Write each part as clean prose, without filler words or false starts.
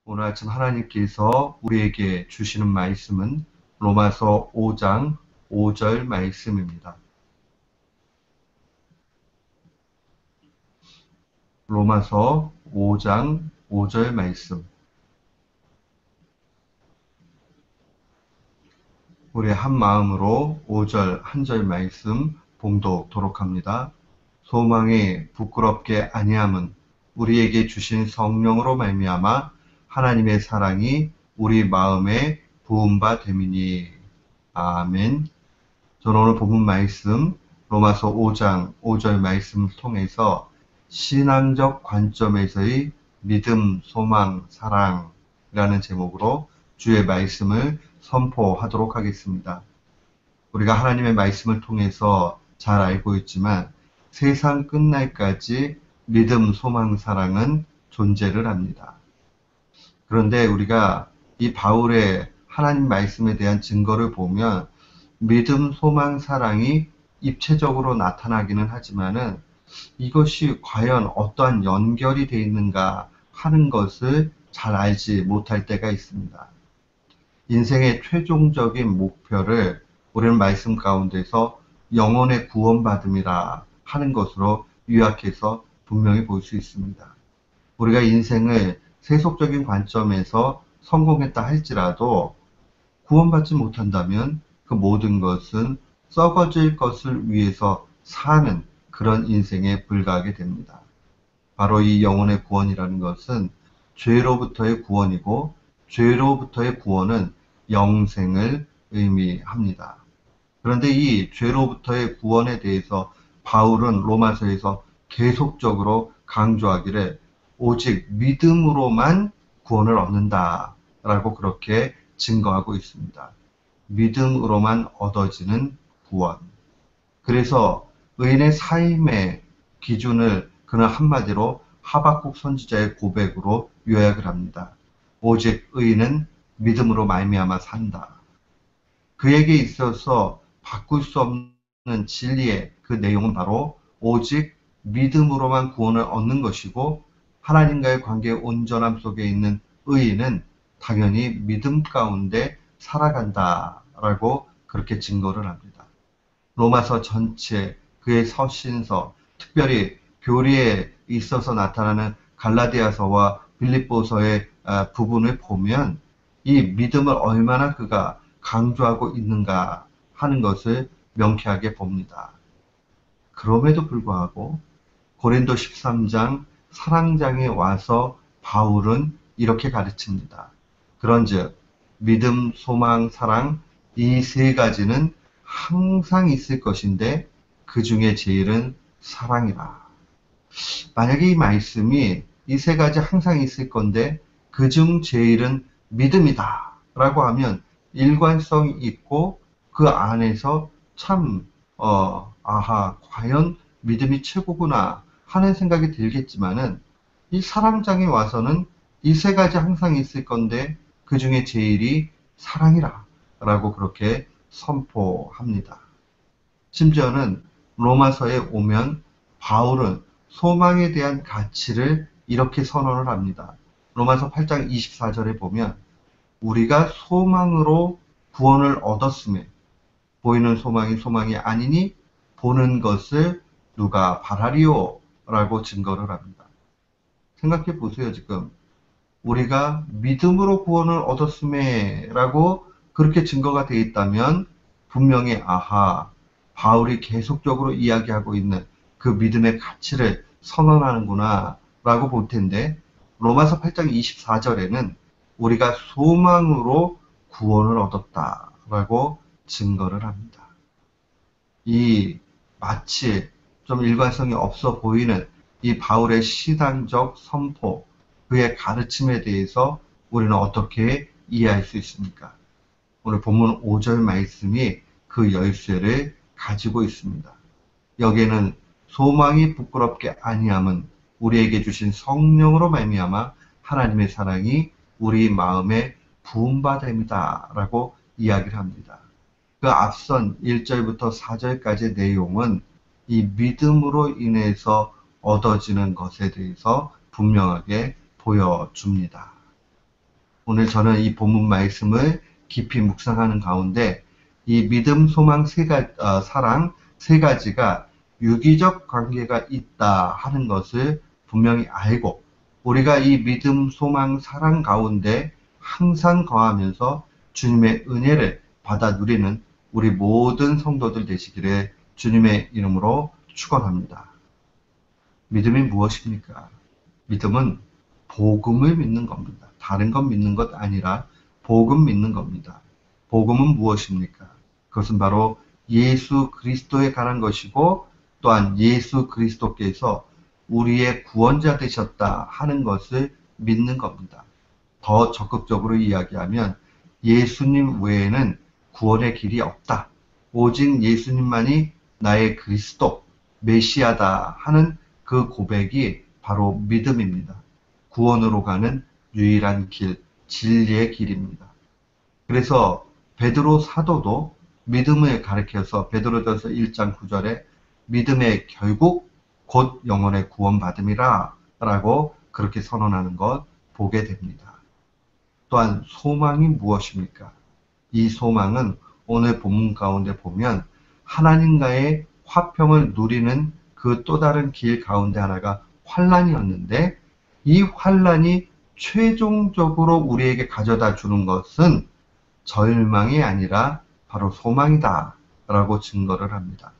오늘 아침 하나님께서 우리에게 주시는 말씀은 로마서 5장 5절 말씀입니다. 로마서 5장 5절 말씀. 우리 한 마음으로 5절 한 절 말씀 봉독토록 합니다. 소망이 부끄럽게 아니함은 우리에게 주신 성령으로 말미암아 하나님의 사랑이 우리 마음에 부은 바 됨이니. 아멘. 저는 오늘 본문 말씀 로마서 5장 5절 말씀을 통해서 신앙적 관점에서의 믿음, 소망, 사랑이라는 제목으로 주의 말씀을 선포하도록 하겠습니다. 우리가 하나님의 말씀을 통해서 잘 알고 있지만 세상 끝날까지 믿음, 소망, 사랑은 존재를 합니다. 그런데 우리가 이 바울의 하나님 말씀에 대한 증거를 보면 믿음, 소망, 사랑이 입체적으로 나타나기는 하지만은 이것이 과연 어떠한 연결이 되어 있는가 하는 것을 잘 알지 못할 때가 있습니다. 인생의 최종적인 목표를 우리는 말씀 가운데서 영혼의 구원받음이라 하는 것으로 요약해서 분명히 볼 수 있습니다. 우리가 인생을 세속적인 관점에서 성공했다 할지라도 구원받지 못한다면 그 모든 것은 썩어질 것을 위해서 사는 그런 인생에 불과하게 됩니다. 바로 이 영혼의 구원이라는 것은 죄로부터의 구원이고 죄로부터의 구원은 영생을 의미합니다. 그런데 이 죄로부터의 구원에 대해서 바울은 로마서에서 계속적으로 강조하기를 오직 믿음으로만 구원을 얻는다라고 그렇게 증거하고 있습니다. 믿음으로만 얻어지는 구원. 그래서 의인의 삶의 기준을 그는 한마디로 하박국 선지자의 고백으로 요약을 합니다. 오직 의인은 믿음으로 말미암아 산다. 그에게 있어서 바꿀 수 없는 진리의 그 내용은 바로 오직 믿음으로만 구원을 얻는 것이고 하나님과의 관계의 온전함 속에 있는 의인은 당연히 믿음 가운데 살아간다라고 그렇게 증거를 합니다. 로마서 전체, 그의 서신서, 특별히 교리에 있어서 나타나는 갈라디아서와 빌립보서의 부분을 보면 이 믿음을 얼마나 그가 강조하고 있는가 하는 것을 명쾌하게 봅니다. 그럼에도 불구하고 고린도 13장 사랑장에 와서 바울은 이렇게 가르칩니다. 그런즉 믿음, 소망, 사랑 이 세 가지는 항상 있을 것인데 그 중에 제일은 사랑이라. 만약에 이 말씀이 이 세 가지 항상 있을 건데 그중 제일은 믿음이다 라고 하면 일관성이 있고 그 안에서 참 과연 믿음이 최고구나 하는 생각이 들겠지만은 이 사랑장에 와서는 이 세 가지 항상 있을 건데 그 중에 제일이 사랑이라 라고 그렇게 선포합니다. 심지어는 로마서에 오면 바울은 소망에 대한 가치를 이렇게 선언을 합니다. 로마서 8장 24절에 보면 우리가 소망으로 구원을 얻었음에 보이는 소망이 소망이 아니니 보는 것을 누가 바라리요? 라고 증거를 합니다. 생각해 보세요. 지금 우리가 믿음으로 구원을 얻었음에 라고 그렇게 증거가 되어 있다면 분명히 바울이 계속적으로 이야기하고 있는 그 믿음의 가치를 선언하는구나 라고 볼 텐데 로마서 8장 24절에는 우리가 소망으로 구원을 얻었다 라고 증거를 합니다. 이 마치 좀 일관성이 없어 보이는 이 바울의 신앙적 선포, 그의 가르침에 대해서 우리는 어떻게 이해할 수 있습니까? 오늘 본문 5절 말씀이 그 열쇠를 가지고 있습니다. 여기에는 소망이 부끄럽게 아니함은 우리에게 주신 성령으로 말미암아 하나님의 사랑이 우리 마음에 부은 바 됨이다 라고 이야기를 합니다. 그 앞선 1절부터 4절까지의 내용은 이 믿음으로 인해서 얻어지는 것에 대해서 분명하게 보여줍니다. 오늘 저는 이 본문 말씀을 깊이 묵상하는 가운데 이 믿음, 소망, 사랑 세 가지가 유기적 관계가 있다 하는 것을 분명히 알고 우리가 이 믿음, 소망, 사랑 가운데 항상 거하면서 주님의 은혜를 받아 누리는 우리 모든 성도들 되시기를 주님의 이름으로 축원합니다. 믿음이 무엇입니까? 믿음은 복음을 믿는 겁니다. 다른 건 믿는 것 아니라 복음 믿는 겁니다. 복음은 무엇입니까? 그것은 바로 예수 그리스도에 관한 것이고 또한 예수 그리스도께서 우리의 구원자 되셨다 하는 것을 믿는 겁니다. 더 적극적으로 이야기하면 예수님 외에는 구원의 길이 없다. 오직 예수님만이 나의 그리스도, 메시아다 하는 그 고백이 바로 믿음입니다. 구원으로 가는 유일한 길, 진리의 길입니다. 그래서 베드로 사도도 믿음을 가리켜서 베드로전서 1장 9절에 믿음의 결국 곧 영혼의 구원받음이라 라고 그렇게 선언하는 것 보게 됩니다. 또한 소망이 무엇입니까? 이 소망은 오늘 본문 가운데 보면 하나님과의 화평을 누리는 그 또 다른 길 가운데 하나가 환난이었는데 이 환난이 최종적으로 우리에게 가져다 주는 것은 절망이 아니라 바로 소망이다 라고 증거를 합니다.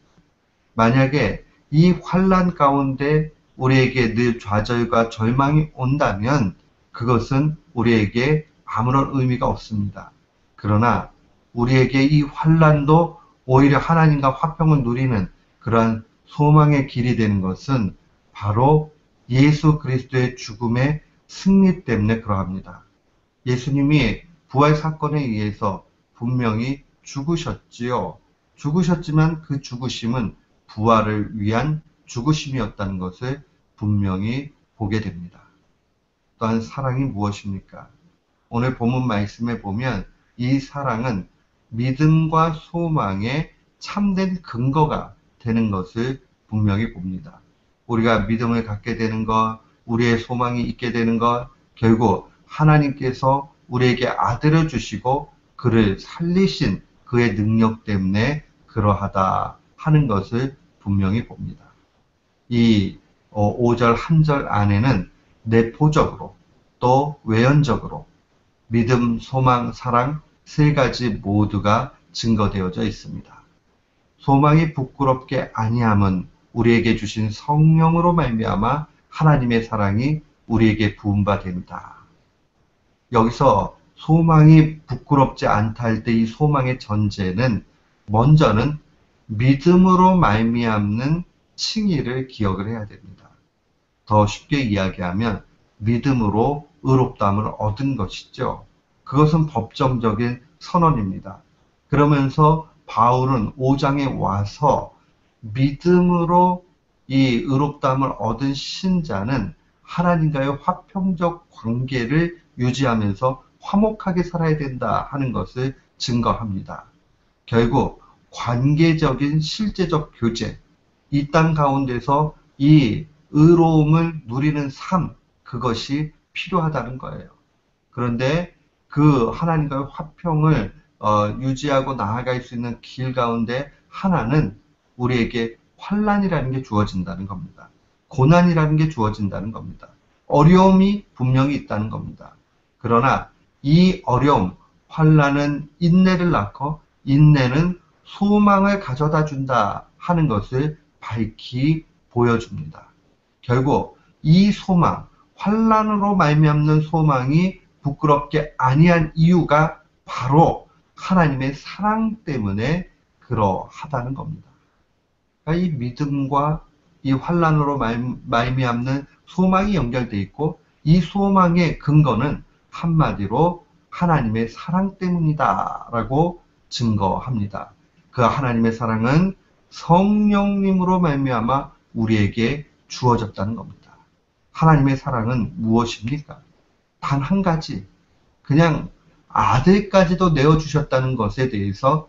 만약에 이 환난 가운데 우리에게 늘 좌절과 절망이 온다면 그것은 우리에게 아무런 의미가 없습니다. 그러나 우리에게 이 환난도 오히려 하나님과 화평을 누리는 그러한 소망의 길이 되는 것은 바로 예수 그리스도의 죽음의 승리 때문에 그러합니다. 예수님이 부활 사건에 의해서 분명히 죽으셨지요. 죽으셨지만 그 죽으심은 부활을 위한 죽으심이었다는 것을 분명히 보게 됩니다. 또한 사랑이 무엇입니까? 오늘 본문 말씀에 보면 이 사랑은 믿음과 소망의 참된 근거가 되는 것을 분명히 봅니다. 우리가 믿음을 갖게 되는 것, 우리의 소망이 있게 되는 것, 결국 하나님께서 우리에게 아들을 주시고 그를 살리신 그의 능력 때문에 그러하다 하는 것을 분명히 봅니다. 이 5절 한 절 안에는 내포적으로 또 외연적으로 믿음, 소망, 사랑 세 가지 모두가 증거되어져 있습니다. 소망이 부끄럽게 아니함은 우리에게 주신 성령으로 말미암아 하나님의 사랑이 우리에게 부은 바 됩니다. 여기서 소망이 부끄럽지 않다 할 때 이 소망의 전제는 먼저는 믿음으로 말미암는 칭의를 기억을 해야 됩니다. 더 쉽게 이야기하면 믿음으로 의롭다함을 얻은 것이죠. 그것은 법정적인 선언입니다. 그러면서 바울은 5장에 와서 믿음으로 이 의롭다함을 얻은 신자는 하나님과의 화평적 관계를 유지하면서 화목하게 살아야 된다 하는 것을 증거합니다. 결국 관계적인 실제적 교제, 이 땅 가운데서 이 의로움을 누리는 삶, 그것이 필요하다는 거예요. 그런데 그 하나님과의 화평을 유지하고 나아갈 수 있는 길 가운데 하나는 우리에게 환난이라는 게 주어진다는 겁니다. 고난이라는 게 주어진다는 겁니다. 어려움이 분명히 있다는 겁니다. 그러나 이 어려움, 환난은 인내를 낳고 인내는 소망을 가져다 준다 하는 것을 밝히 보여줍니다. 결국 이 소망, 환난으로 말미암는 소망이 부끄럽게 아니한 이유가 바로 하나님의 사랑 때문에 그러하다는 겁니다. 그러니까 이 믿음과 이 환난으로 말미암는 소망이 연결되어 있고 이 소망의 근거는 한마디로 하나님의 사랑 때문이다라고 증거합니다. 그 하나님의 사랑은 성령님으로 말미암아 우리에게 주어졌다는 겁니다. 하나님의 사랑은 무엇입니까? 단 한 가지, 그냥 아들까지도 내어주셨다는 것에 대해서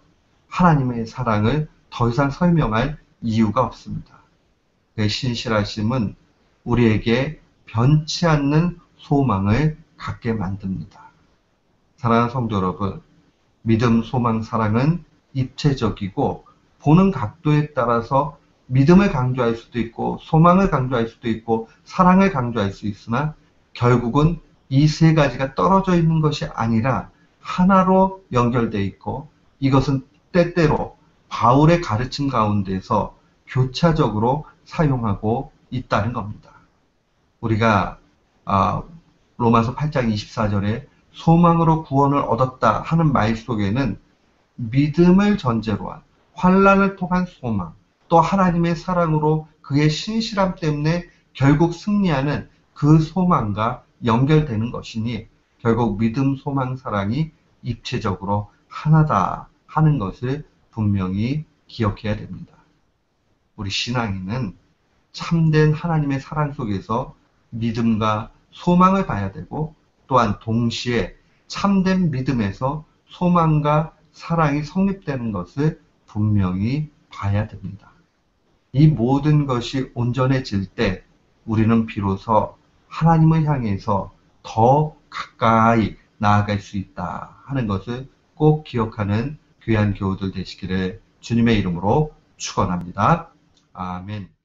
하나님의 사랑을 더 이상 설명할 이유가 없습니다. 그 신실하심은 우리에게 변치 않는 소망을 갖게 만듭니다. 사랑하는 성도 여러분, 믿음, 소망, 사랑은 입체적이고 보는 각도에 따라서 믿음을 강조할 수도 있고 소망을 강조할 수도 있고 사랑을 강조할 수 있으나 결국은 이 세 가지가 떨어져 있는 것이 아니라 하나로 연결되어 있고 이것은 때때로 바울의 가르침 가운데서 교차적으로 사용하고 있다는 겁니다. 우리가 로마서 8장 24절에 소망으로 구원을 얻었다 하는 말 속에는 믿음을 전제로 한 환난을 통한 소망, 또 하나님의 사랑으로 그의 신실함 때문에 결국 승리하는 그 소망과 연결되는 것이니 결국 믿음, 소망, 사랑이 입체적으로 하나다 하는 것을 분명히 기억해야 됩니다. 우리 신앙인은 참된 하나님의 사랑 속에서 믿음과 소망을 봐야 되고 또한 동시에 참된 믿음에서 소망과 사랑이 성립되는 것을 분명히 봐야 됩니다. 이 모든 것이 온전해질 때 우리는 비로소 하나님을 향해서 더 가까이 나아갈 수 있다 하는 것을 꼭 기억하는 귀한 교우들 되시기를 주님의 이름으로 축원합니다. 아멘.